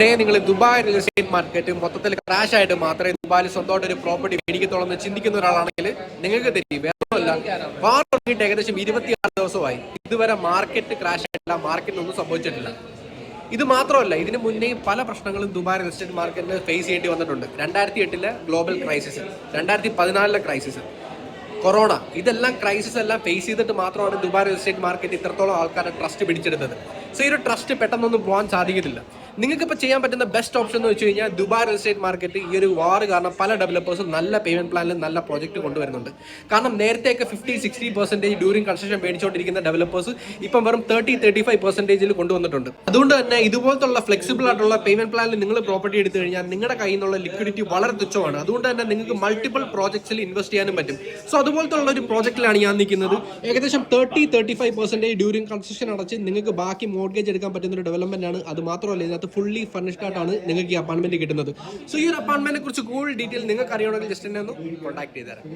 നിങ്ങൾ Dubai real estate market മൊത്തത്തിൽ crash ആയിട്ട് മാത്രമേ ദുബായിൽ സ്വന്തമായിട്ട് ഒരു പ്രോപ്പർട്ടി മേടിക്കത്തോളം എന്ന് ചിന്തിക്കുന്ന ഒരാളാണെങ്കിൽ നിങ്ങൾക്ക് തെറ്റി. വേറൊന്നുമല്ല, വാർ തുടങ്ങിയിട്ട് ഏകദേശം 26 ദിവസമായി ഇതുവരെ മാർക്കറ്റ് ക്രാഷ് ആയിട്ടില്ല, മാർക്കറ്റിനൊന്നും സംഭവിച്ചിട്ടില്ല. ഇത് മാത്രമല്ല, ഇതിന് മുന്നേ പല പ്രശ്നങ്ങളും ദുബായ് റിയൽ എസ്റ്റേറ്റ് മാർക്കറ്റിന് ഫേസ് ചെയ്യേണ്ടി വന്നിട്ടുണ്ട്. 2008 ഗ്ലോബൽ ക്രൈസിസ്, 2014 ക്രൈസിസ്, കൊറോണ, ഇതെല്ലാം ക്രൈസിസ് എല്ലാം ഫേസ് ചെയ്തിട്ട് മാത്രമാണ് ദുബായ് റിയൽ എസ്റ്റേറ്റ് മാർക്കറ്റ് ഇത്രത്തോളം ആൾക്കാരുടെ ട്രസ്റ്റ് പിടിച്ചെടുത്തത്. സോ ഈ ഒരു ട്രസ്റ്റ് പെട്ടെന്നൊന്നും പോകാൻ സാധിക്കത്തില്ല. നിങ്ങൾക്കിപ്പോൾ ചെയ്യാൻ പറ്റുന്ന ബെസ്റ്റ് ഓപ്ഷൻ എന്ന് വെച്ച് കഴിഞ്ഞാൽ ദുബായ് റിയൽ എസ്റ്റേറ്റ് മാർക്കറ്റ് ഈ ഒരു വാർ കാരണം പല ഡെവലപ്പേഴ്സും നല്ല പേയ്മെന്റ് പ്ലാനിൽ നല്ല പ്രോജക്റ്റ് കൊണ്ടുവരുന്നുണ്ട്. കാരണം നേരത്തെയൊക്കെ 50-60% ഡ്യൂറിംഗ് കൺസ്ട്രക്ഷൻ മേടിച്ചുകൊണ്ടിരിക്കുന്ന ഡെവലപ്പേഴ്സ് ഇപ്പം വെറും 30-35% കൊണ്ടുവന്നിട്ടുണ്ട്. അതുകൊണ്ട് തന്നെ ഇതുപോലത്തുള്ള ഫ്ലെക്സിബിൾ ആയിട്ടുള്ള പേയ്മെന്റ് പ്ലാനിൽ നിങ്ങൾ പ്രോപ്പർട്ടി എടുത്തു കഴിഞ്ഞാൽ നിങ്ങളുടെ കയ്യിൽ നിന്നുള്ള ലിക്വിഡിറ്റി വളരെ തുച്ഛമാണ്. അതുകൊണ്ട് തന്നെ നിങ്ങൾക്ക് മൾട്ടിപ്പിൾ പ്രോജക്ട്സിൽ ഇൻവെസ്റ്റ് ചെയ്യാനും പറ്റും. സോ അതുപോലത്തെ ഉള്ള ഒരു പ്രോജക്റ്റിലാണ് ഞാൻ നിൽക്കുന്നത്. ഏകദേശം 30-35% ഡ്യൂറിംഗ് കൺസ്ട്രക്ഷൻ അടച്ച് നിങ്ങൾക്ക് ബാക്കി മോർഗേജ് എടുക്കാൻ പറ്റുന്ന ഒരു ഡെവലപ്മെന്റ് ആണ്. അത് മാത്രമല്ല, ഇതിനകത്ത് ഫുള്ളി ഫർണിഷ്ഡ് ആയിട്ടാണ് നിങ്ങൾക്ക് ഈ അപ്പാർട്ട്മെന്റ് കിട്ടുന്നത്. സോ ഈ ഒരു അപ്പാർട്ട്മെന്റിനെ കുറിച്ച് കൂടുതൽ ഡീറ്റെയിൽ നിങ്ങൾക്ക് അറിയണമെങ്കിൽ ജസ്റ്റ് എന്നെ ഒന്ന് കോൺടാക്ട് ചെയ്തേരാം.